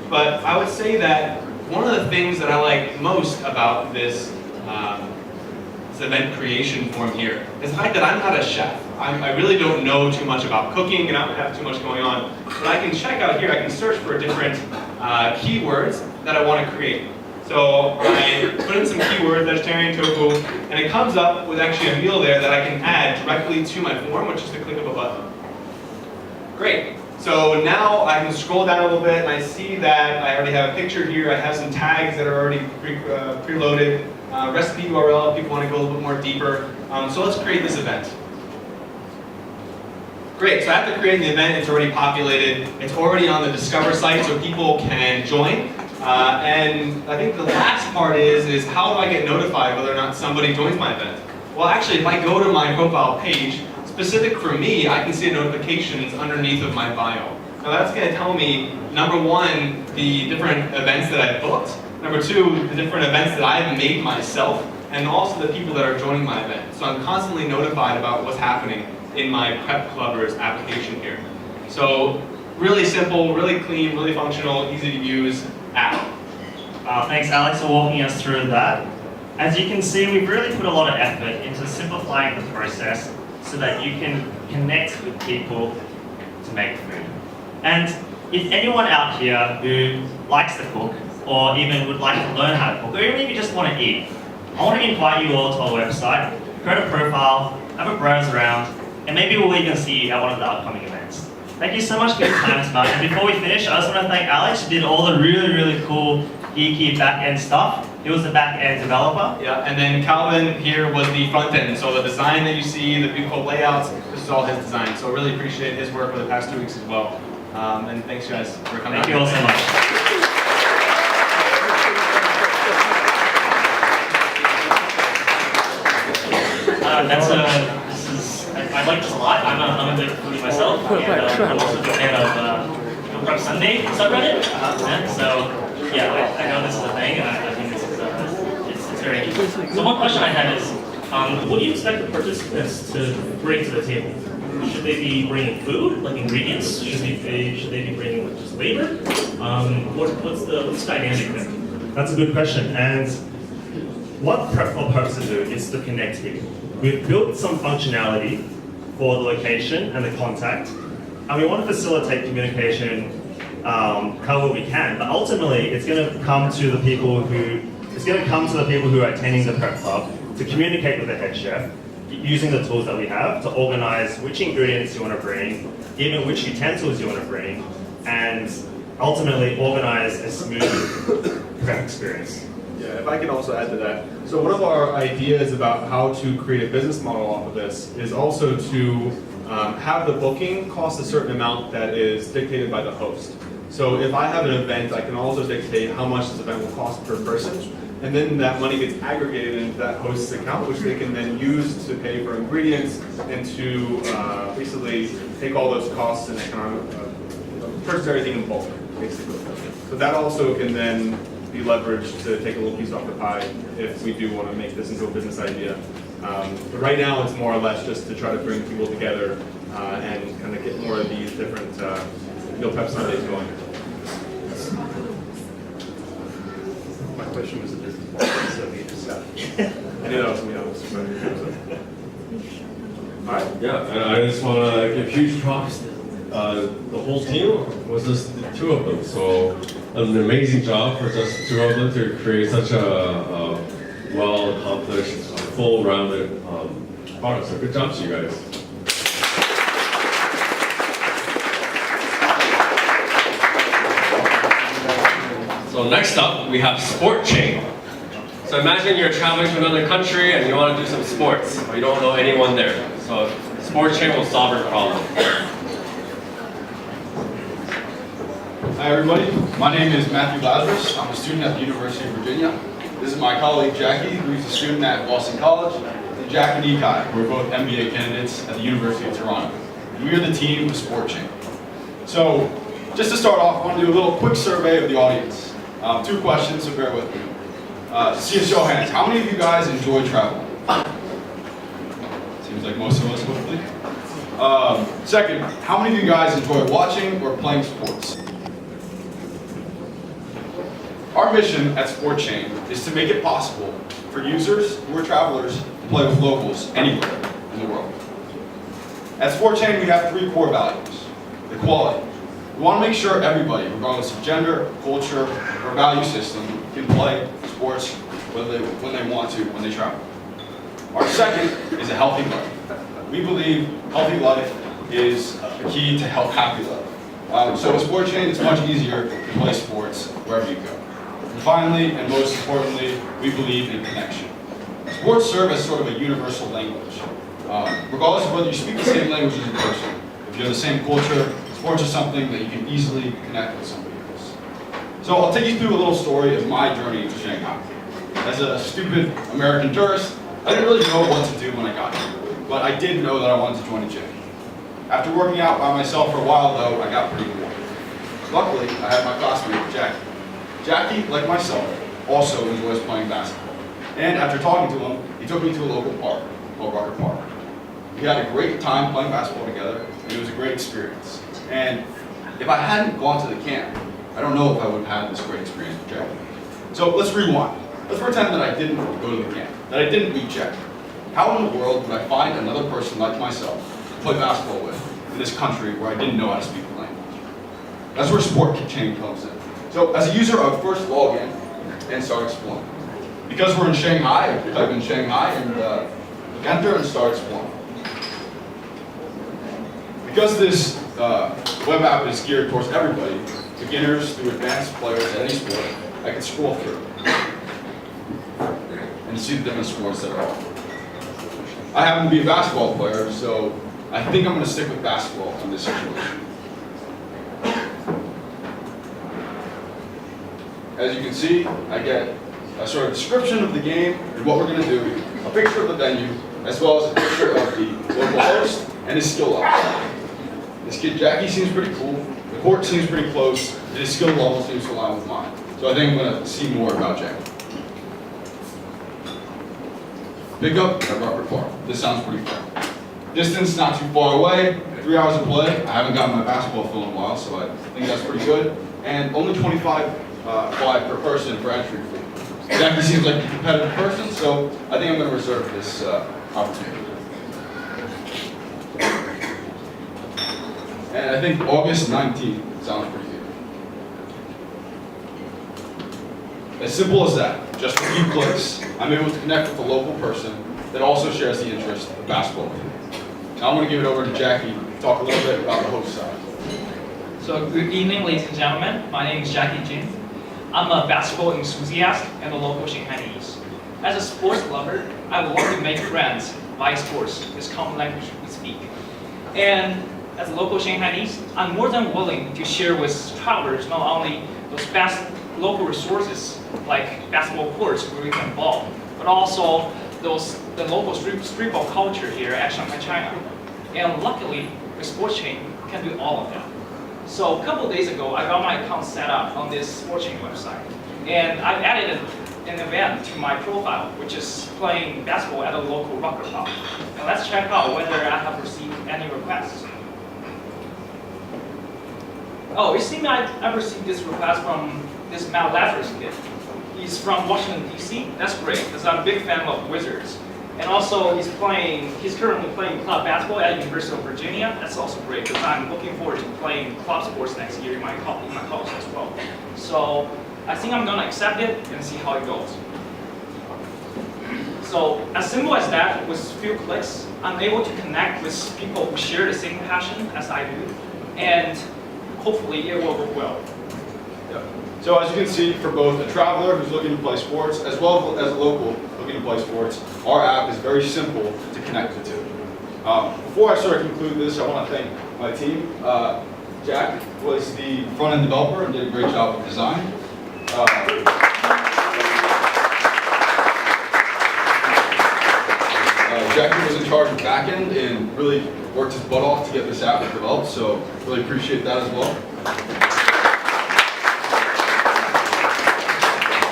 [SPEAKER 15] But I would say that one of the things that I like most about this event creation form here is the fact that I'm not a chef. I really don't know too much about cooking and I don't have too much going on. But I can check out here, I can search for different keywords that I want to create. So I put in some keywords, vegetarian, tofu, and it comes up with actually a meal there that I can add directly to my form with just a click of a button. Great. So now I can scroll down a little bit and I see that I already have a picture here. I have some tags that are already preloaded. Recipe URL if people want to go a little bit more deeper. So let's create this event. Great, so after creating the event, it's already populated. It's already on the Discover site so people can join. And I think the last part is how do I get notified whether or not somebody joins my event? Well, actually, if I go to my profile page, specific for me, I can see notifications underneath of my bio. Now that's going to tell me, number 1, the different events that I've booked, number 2, the different events that I've made myself, and also the people that are joining my event. So I'm constantly notified about what's happening in my Prep Clubbers application here. So really simple, really clean, really functional, easy to use app.
[SPEAKER 14] Thanks, Alex, for walking us through that. As you can see, we've really put a lot of effort into simplifying the process so that you can connect with people to make food. And if anyone out here who likes to cook, or even would like to learn how to cook, or even if you just want to eat, I want to invite you all to our website, create a profile, have a browse around, and maybe we'll even see you at one of the upcoming events. Thank you so much for your time tonight. And before we finish, I just want to thank Alex, who did all the really, really cool, geeky back-end stuff. He was the back-end developer.
[SPEAKER 15] Yeah, and then Calvin here was the front end. So the design that you see, the beautiful layouts, this is all his design. So I really appreciate his work for the past 2 weeks as well. And thanks guys for coming.
[SPEAKER 14] Thank you all so much. I like this a lot. I'm a big foodie myself, and I'm also a big fan of Prep Sunday subreddit. So yeah, I know this is a thing, and I think this is it's very interesting. So one question I had is, what do you expect the participants to bring to the table? Should they be bringing food, like ingredients? Should they be bringing just labor? What's the dynamic there?
[SPEAKER 16] That's a good question. And what Prep Club hopes to do is to connect people. We've built some functionality for the location and the contact, and we want to facilitate communication however we can. But ultimately, it's going to come to the people who are attending the Prep Club to communicate with the head chef, using the tools that we have to organize which ingredients you want to bring, even which utensils you want to bring, and ultimately organize a smooth prep experience.
[SPEAKER 5] Yeah, if I can also add to that. So one of our ideas about how to create a business model off of this is also to have the booking cost a certain amount that is dictated by the host.
[SPEAKER 17] So if I have an event, I can also dictate how much this event will cost per person, and then that money gets aggregated into that host's account, which they can then use to pay for ingredients and to basically take all those costs and economic, purchase everything in bulk, basically. So that also can then be leveraged to take a little piece off the pie if we do want to make this into a business idea. But right now it's more or less just to try to bring people together and kind of get more of these different meal prep Sundays going. My question was a business model, so we just I knew that was something else.
[SPEAKER 1] All right, yeah, and I just want to give huge props. The whole team was just the two of them, so an amazing job for just the two of them to create such a well-accomplished, full-rounded product. So good job to you guys. So next up, we have Sport Chain. So imagine you're traveling to another country and you want to do some sports, but you don't know anyone there. So Sport Chain will solve your problem.
[SPEAKER 18] Hi everybody, my name is Matthew Lazarus. I'm a student at the University of Virginia. This is my colleague Jackie, who's a student at Boston College, and Jack and Ikai, who are both MBA candidates at the University of Toronto. We are the team of Sport Chain. So, just to start off, I want to do a little quick survey of the audience. 2 questions, so bear with me. See a show of hands. How many of you guys enjoy traveling? Seems like most of us, hopefully. Second, how many of you guys enjoy watching or playing sports? Our mission at Sport Chain is to make it possible for users who are travelers to play with locals anywhere in the world. At Sport Chain, we have 3 core values. Equality. We want to make sure everybody, regardless of gender, culture, or value system, can play sports when they want to, when they travel. Our second is a healthy life. We believe healthy life is the key to happy life. So with Sport Chain, it's much easier to play sports wherever you go. And finally, and most importantly, we believe in connection. Sports serve as sort of a universal language. Regardless of whether you speak the same language as a person, if you have the same culture, sports are something that you can easily connect with somebody else. So I'll take you through a little story of my journey to Shanghai. As a stupid American tourist, I didn't really know what to do when I got here, but I did know that I wanted to join a gym. After working out by myself for a while though, I got pretty bored. Luckily, I had my classmate, Jackie. Jackie, like myself, also enjoys playing basketball. And after talking to him, he took me to a local park called Rucker Park. We had a great time playing basketball together, and it was a great experience. And if I hadn't gone to the camp, I don't know if I would have had this great experience with Jackie. So let's rewind. Let's pretend that I didn't go to the camp, that I didn't meet Jackie. How in the world would I find another person like myself to play basketball with in this country where I didn't know how to speak the language? That's where Sport Chain comes in. So as a user, I would first log in and start exploring. Because we're in Shanghai, I type in Shanghai and click enter and start exploring. Because this web app is geared towards everybody, beginners through advanced players at any sport, I can scroll through and see the different sports that are offered. I happen to be a basketball player, so I think I'm going to stick with basketball in this situation. As you can see, I get a sort of description of the game and what we're going to do, a picture of the venue, as well as a picture of the local host and his skill level. This kid Jackie seems pretty cool, the court seems pretty close, and his skill level seems to align with mine. So I think I'm going to see more about Jackie. Pickup at Rucker Park. This sounds pretty fun. Distance not too far away, 3 hours of play. I haven't gotten my basketball fill in a while, so I think that's pretty good. And only 25 per person for entry fee. Jackie seems like a competitive person, so I think I'm going to reserve this opportunity. And I think August 19th sounds pretty good. As simple as that. Just a few clicks, I'm able to connect with a local person that also shares the interest of basketball with me. Now I'm going to give it over to Jackie to talk a little bit about the host side.
[SPEAKER 19] So good evening, ladies and gentlemen. My name is Jackie Jin. I'm a basketball enthusiast and a local Shanghainese. As a sports lover, I would want to make friends via sports, this common language we speak. And as a local Shanghainese, I'm more than willing to share with travelers not only those best local resources like basketball courts where we can ball, but also the local street ball culture here at Shanghai, China. And luckily, the sports chain can do all of that. So a couple of days ago, I got my account set up on this sports chain website, and I've added an event to my profile, which is playing basketball at a local rocker pub. And let's check out whether I have received any requests. Oh, it seems I've received this request from this Matt Lazarus kid. He's from Washington, D.C. That's great, because I'm a big fan of Wizards. And also, he's currently playing club basketball at University of Virginia. That's also great, because I'm looking forward to playing club sports next year in my college as well. So I think I'm gonna accept it and see how it goes. So as simple as that, with a few clicks, I'm able to connect with people who share the same passion as I do, and hopefully it will work well.
[SPEAKER 18] Yeah. So as you can see, for both a traveler who's looking to play sports, as well as a local looking to play sports, our app is very simple to connect the two. Before I sort of conclude this, I want to thank my team. Jack was the front-end developer and did a great job of design. Jackie was in charge of backend and really worked his butt off to get this app developed, so really appreciate that as well.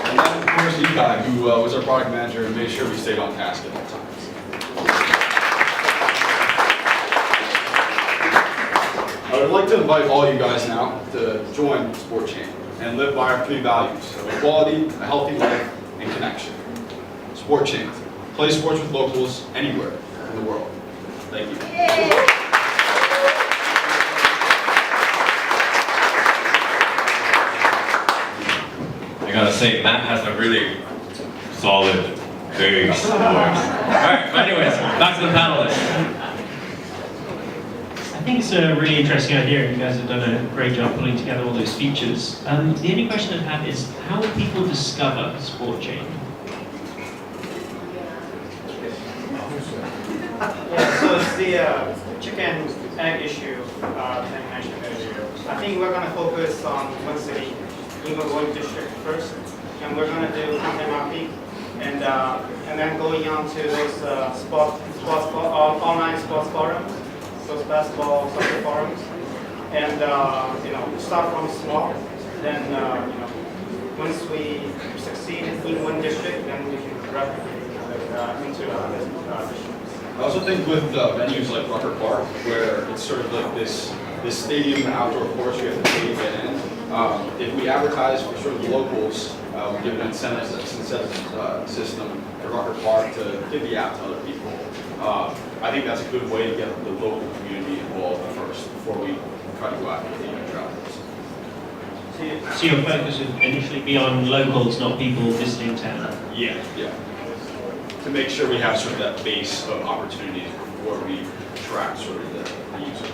[SPEAKER 18] And then, of course, Ikai, who was our product manager and made sure we stayed on task at all times. I would like to invite all you guys now to join Sport Chain and live by our 3 values of equality, a healthy life, and connection. Sport Chain. Play sports with locals anywhere in the world. Thank you.
[SPEAKER 20] I gotta say, Matt has a really solid base voice. Alright, but anyways, back to the panelists.
[SPEAKER 13] I think it's a really interesting idea. You guys have done a great job putting together all those features. The only question I have is, how will people discover Sport Chain?
[SPEAKER 21] Yeah, so it's the chicken egg issue that I mentioned earlier. I think we're going to focus on one city, even one district first, and we're going to do content marketing, and then going on to those online sports forums, those basketball, soccer forums, and start from small. Then once we succeed in one district, then we can replicate into other districts.
[SPEAKER 18] I also think with venues like Rucker Park, where it's sort of like this stadium and outdoor course you have to pay to get in, if we advertise for sort of the locals, we give an incentive system at Rucker Park to give the app to other people. I think that's a good way to get the local community involved first before we try to go after the travelers.
[SPEAKER 13] So your focus would initially be on locals, not people visiting town?
[SPEAKER 18] Yeah. To make sure we have sort of that base of opportunities before we track sort of the user.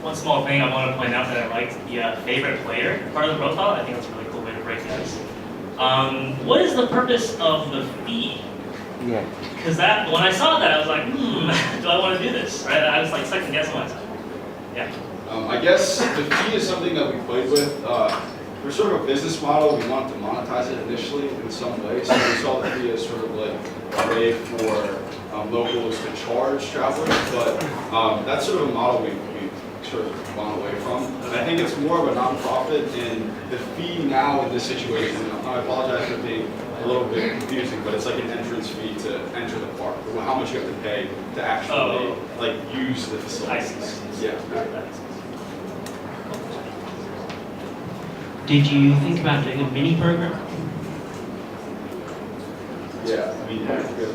[SPEAKER 11] One small thing I want to point out that I liked, the favorite player part of the profile. I think that's a really cool way to break this. What is the purpose of the fee?
[SPEAKER 22] Yeah.
[SPEAKER 11] Because when I saw that, I was like, do I want to do this? Right? I was like second guessing myself. Yeah.
[SPEAKER 18] I guess the fee is something that we played with. For sort of a business model, we wanted to monetize it initially in some way. So we saw the fee as sort of like a way for locals to charge travelers. But that's sort of a model we sort of gone away from. And I think it's more of a nonprofit, and the fee now in this situation, I apologize for being a little bit confusing, but it's like an entrance fee to enter the park. How much you have to pay to actually like use the facilities. Yeah.
[SPEAKER 13] Did you think about doing a mini program?
[SPEAKER 18] Yeah, I mean, that's good.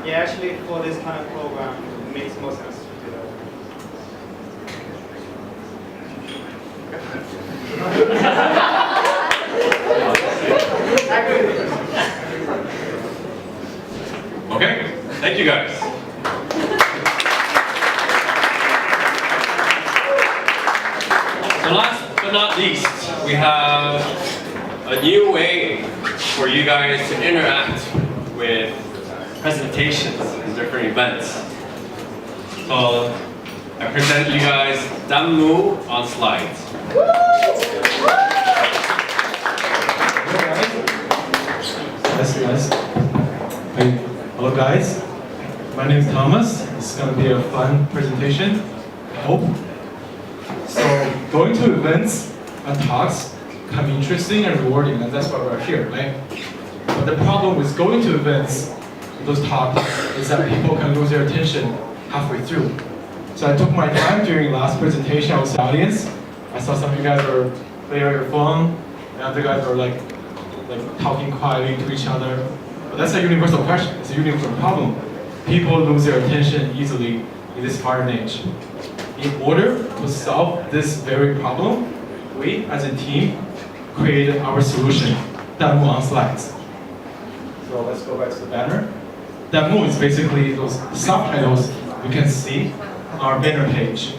[SPEAKER 21] Yeah, actually, for this kind of program, it makes more sense to do that.
[SPEAKER 20] Okay, thank you guys. So last but not least, we have a new way for you guys to interact with presentations and different events. called, I present you guys Danmu on slides.
[SPEAKER 8] Yes. Hey, hello guys. My name is Thomas. It's going to be a fun presentation, I hope. So, going to events and talks can be interesting and rewarding, and that's why we're here, right? But the problem with going to events, those talks, is that people can lose their attention halfway through. So I took my time during last presentation. I was in the audience. I saw some of you guys were playing on your phone, and other guys were like talking quietly to each other. But that's a universal question. It's a universal problem. People lose their attention easily in this modern age. In order to solve this very problem, we, as a team, created our solution, Danmu on slides. So let's go back to the banner. Danmu is basically those subtitles you can see on our banner page.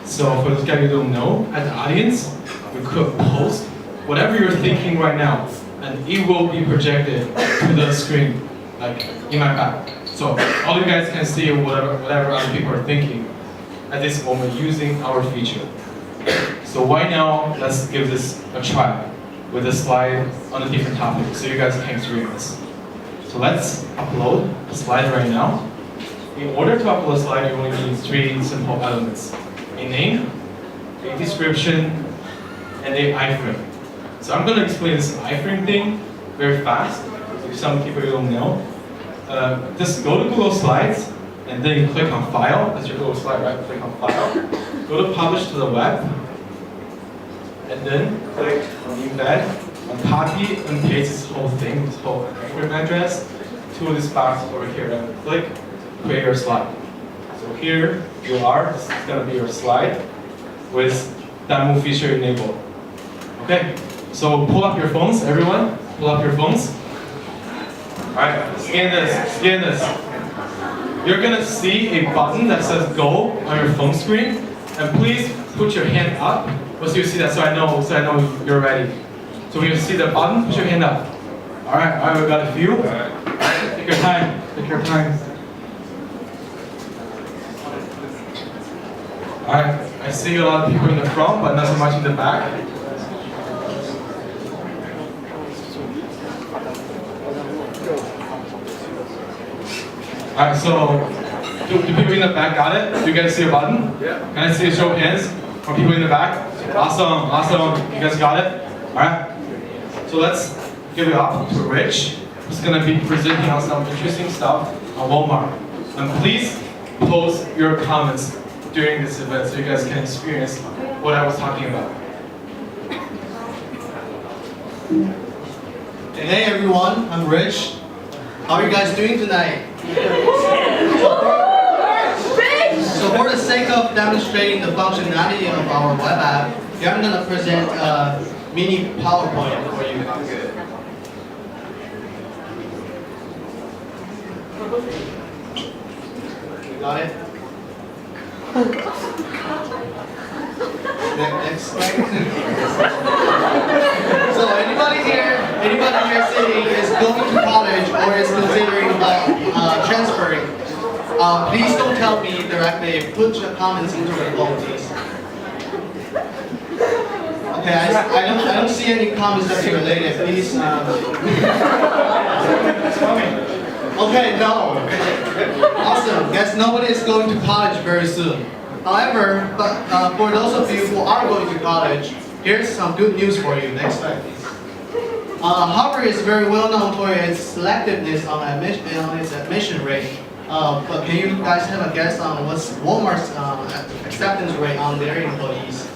[SPEAKER 8] So for those guys who don't know, as an audience, we could post whatever you're thinking right now, and it will be projected to the screen, like in my back. So all you guys can see whatever other people are thinking at this moment using our feature. So why now, let's give this a try with a slide on a different topic so you guys can experience. So let's upload a slide right now. In order to upload a slide, you only need 3 simple elements: a name, a description, and an iframe. So I'm going to explain this iframe thing very fast. If some people don't know, just go to Google Slides and then click on File. That's your Google slide, right? Click on File. Go to Publish to the Web, and then click on Embed, and copy and paste this whole thing, this whole iframe address to this box over here, and click Create Your Slide. So here you are. This is going to be your slide with Danmu feature enabled. Okay. So pull up your phones, everyone. Pull up your phones. All right, scan this. You're gonna see a button that says "Go" on your phone screen, and please put your hand up once you see that, so I know you're ready. So when you see the button, put your hand up. All right, we got a few. All right. Take your time. All right, I see a lot of people in the front, but not so much in the back. Alright, so do people in the back got it? Do you guys see a button? Yeah. Can I see a show of hands from people in the back? Awesome. You guys got it? Alright. So let's give it up to Rich, who's going to be presenting on some interesting stuff on Walmart. And please post your comments during this event so you guys can experience what I was talking about.
[SPEAKER 22] Hey everyone, I'm Rich. How are you guys doing tonight? So for the sake of demonstrating the functionality of our web app, here I'm going to present a mini PowerPoint for you. You got it? Next slide. So anybody here sitting is going to college or is considering transferring, please don't tell me directly. Put your comments into the phone, please. Okay, I don't see any comments that are related. Please. Okay, no. Awesome. Guess nobody is going to college very soon. However, for those of you who are going to college, here's some good news for you. Next slide, please. Harvard is very well known for its selectiveness on its admission rate. But can you guys have a guess on what's Walmart's acceptance rate on their employees?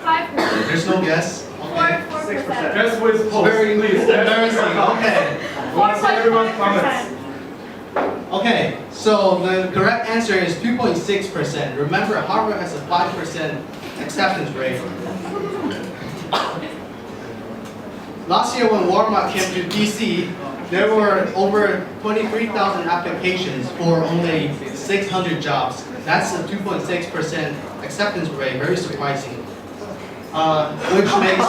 [SPEAKER 12] 5%.
[SPEAKER 22] There's no guess? Okay.
[SPEAKER 12] 4%.
[SPEAKER 22] Guess with post. Very embarrassing. Okay.
[SPEAKER 12] 4.5%.
[SPEAKER 22] Okay, so the correct answer is 2.6%. Remember, Harvard has a 5% acceptance rate. Last year when Walmart came to DC, there were over 23,000 applications for only 600 jobs. That's a 2.6% acceptance rate, very surprising. Which makes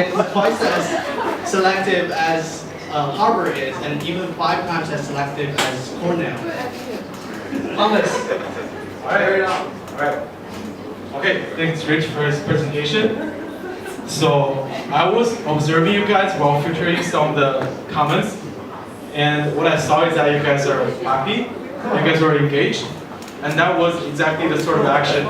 [SPEAKER 22] it twice as selective as Harvard is, and even 5 times as selective as Cornell.
[SPEAKER 8] Thomas. Alright. Okay, thanks Rich for his presentation. So I was observing you guys while filtering some of the comments, and what I saw is that you guys are happy, you guys were engaged, and that was exactly the sort of action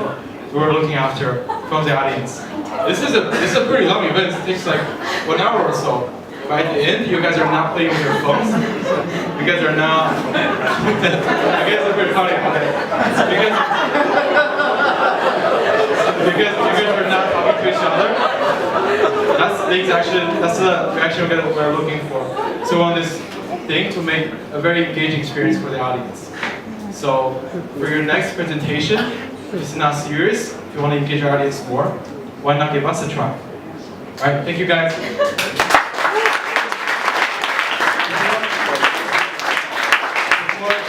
[SPEAKER 8] we were looking after from the audience. This is a pretty long event. It takes like 1 hour or so. By the end, you guys are not playing with your phones. You guys are not. You guys are pretty funny. You guys are not talking to each other. That's the action we're looking for. So we want this thing to make a very engaging experience for the audience. So for your next presentation, if it's not serious, if you want to engage your audience more, why not give us a try? Alright, thank you guys.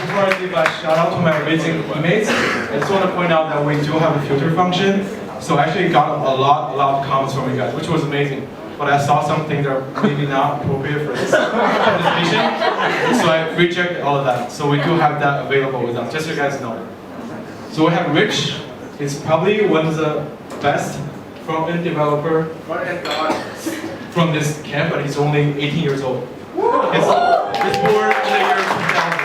[SPEAKER 8] Before I give a shout out to my amazing teammates, I just want to point out that we do have a filter function. So I actually got a lot of comments from you guys, which was amazing. But I saw some things that are maybe not appropriate for this presentation, so I rejected all of that. So we do have that available with us, just so you guys know. So we have Rich. He's probably one of the best front-end developer from this camp, but he's only 18 years old. He's born in the year 2000.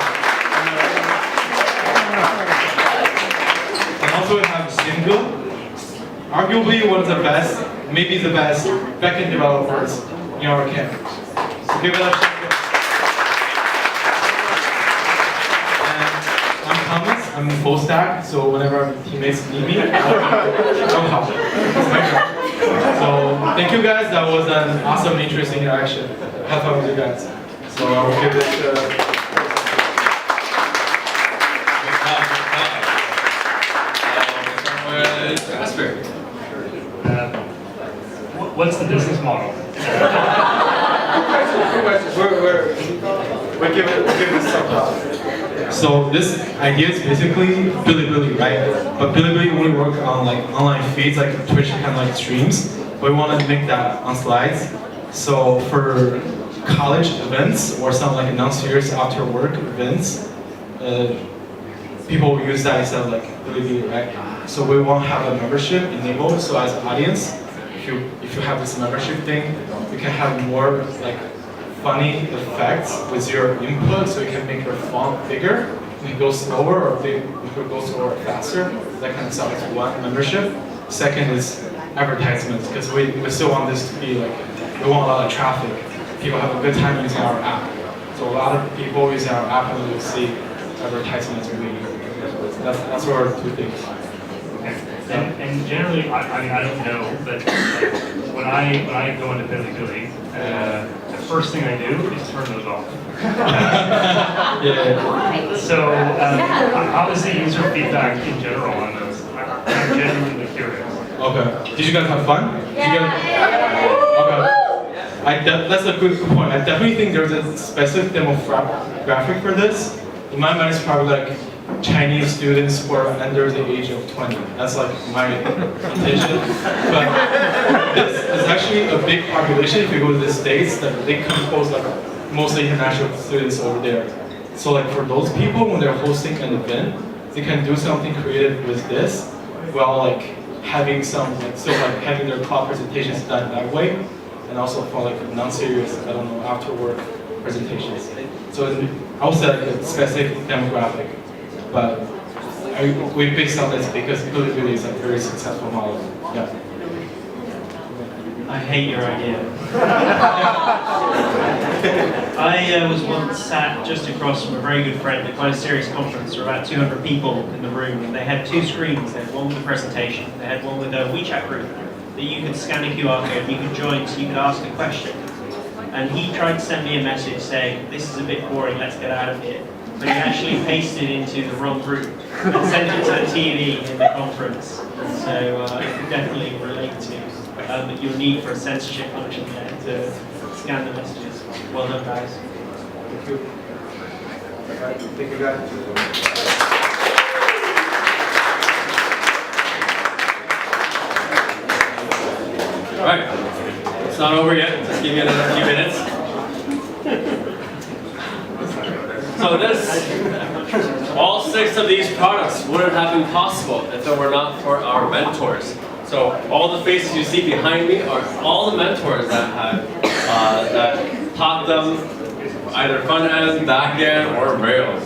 [SPEAKER 8] And also we have Single, arguably one of the best, maybe the best backend developers in our camp. So give it a shout. And I'm Thomas, I'm full stack, so whenever my teammates need me, I'll help. It's my job. So thank you guys, that was an awesome, interesting interaction. Have fun with you guys. So I will give this Jasper.
[SPEAKER 14] What's the business model?
[SPEAKER 8] We're giving this some thought. So this idea is basically Bilibili, right? But Bilibili only work on like online feeds, like Twitch kind of like streams. But we want to make that on slides. So for college events or some like non-serious after work events, people will use that instead of like Bilibili, right? So we want to have a membership enabled. So as an audience, if you have this membership thing, you can have more like funny effects with your input, so you can make your font bigger, you can go slower, or you could go slower or faster. That kind of stuff is one membership. Second is advertisements, because we still want this to be like, we want a lot of traffic. People have a good time using our app. So a lot of people using our app and we'll see advertisements every year. That's our two things.
[SPEAKER 14] And generally, I mean, I don't know, but like, when I go into Bilibili, the first thing I do is turn those off. So how is the user feedback in general on those? I'm genuinely curious.
[SPEAKER 8] Okay. Did you guys have fun? Okay. That's a good point. I definitely think there's a specific demographic for this. In my mind, it's probably like Chinese students who are under the age of 20. That's like my intention. But this is actually a big population. If you go to the States, that they compose like mostly international students over there. So like for those people, when they're hosting an event, they can do something creative with this, while like having some like still like having their cloud presentations done that way, and also for like non-serious, I don't know, after work presentations. So I would say like a specific demographic. But we based on this because Bilibili is a very successful model. Yeah.
[SPEAKER 13] I hate your idea. I was once sat just across from a very good friend at quite a serious conference. There were about 200 people in the room, and they had two screens. They had one with a presentation. They had one with a WeChat group that you could scan a QR code, you could join, so you could ask a question. And he tried to send me a message saying, "This is a bit boring, let's get out of here." But he actually pasted into the wrong group and sent it to the TV in the conference. And so I can definitely relate to your need for a censorship function there to scan the messages. Well done, guys.
[SPEAKER 8] Thank you. Thank you, guys.
[SPEAKER 1] All right, it's not over yet. Just give me another few minutes. So all 6 of these products wouldn't have been possible if it were not for our mentors. So all the faces you see behind me are all the mentors that taught them either front end, back end, or Rails.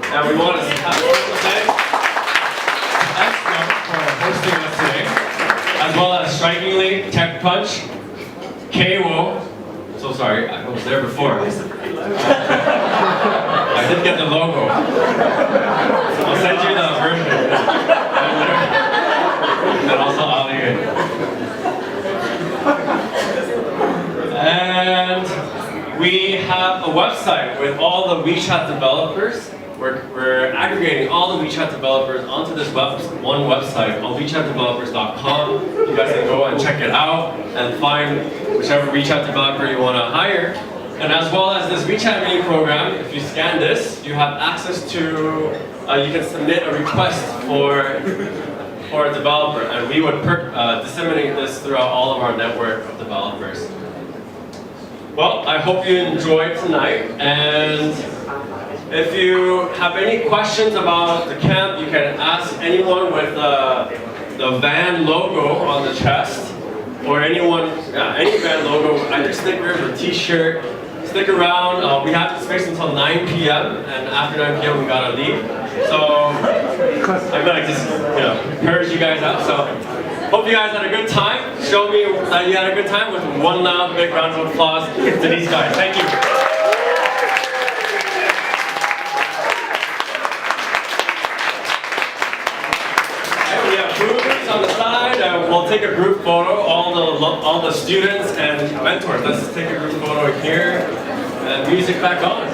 [SPEAKER 1] And we want to thank Expo for hosting us today, as well as Strikingly, TechPunch, Kwo. So sorry, I was there before. I did get the logo. I'll send you the version. And also Ali. And we have a website with all the WeChat developers. We're aggregating all the WeChat developers onto this one website on WeChatDevelopers.com. You guys can go and check it out and find whichever WeChat developer you want to hire. And as well as this WeChat mini program, if you scan this, you have access to, you can submit a request for a developer, and we would disseminate this throughout all of our network of developers. Well, I hope you enjoyed tonight, and if you have any questions about the camp, you can ask anyone with the van logo on the chest, or any van logo, either stickers or t-shirt. Stick around, we have space until 9 p.m. and after 9 p.m. we gotta leave. So I'm gonna just encourage you guys out. So hope you guys had a good time. Show me that you had a good time with one loud big round of applause to these guys. Thank you. On the side, we'll take a group photo, all the students and mentors. Let's take a group photo here, and music back on.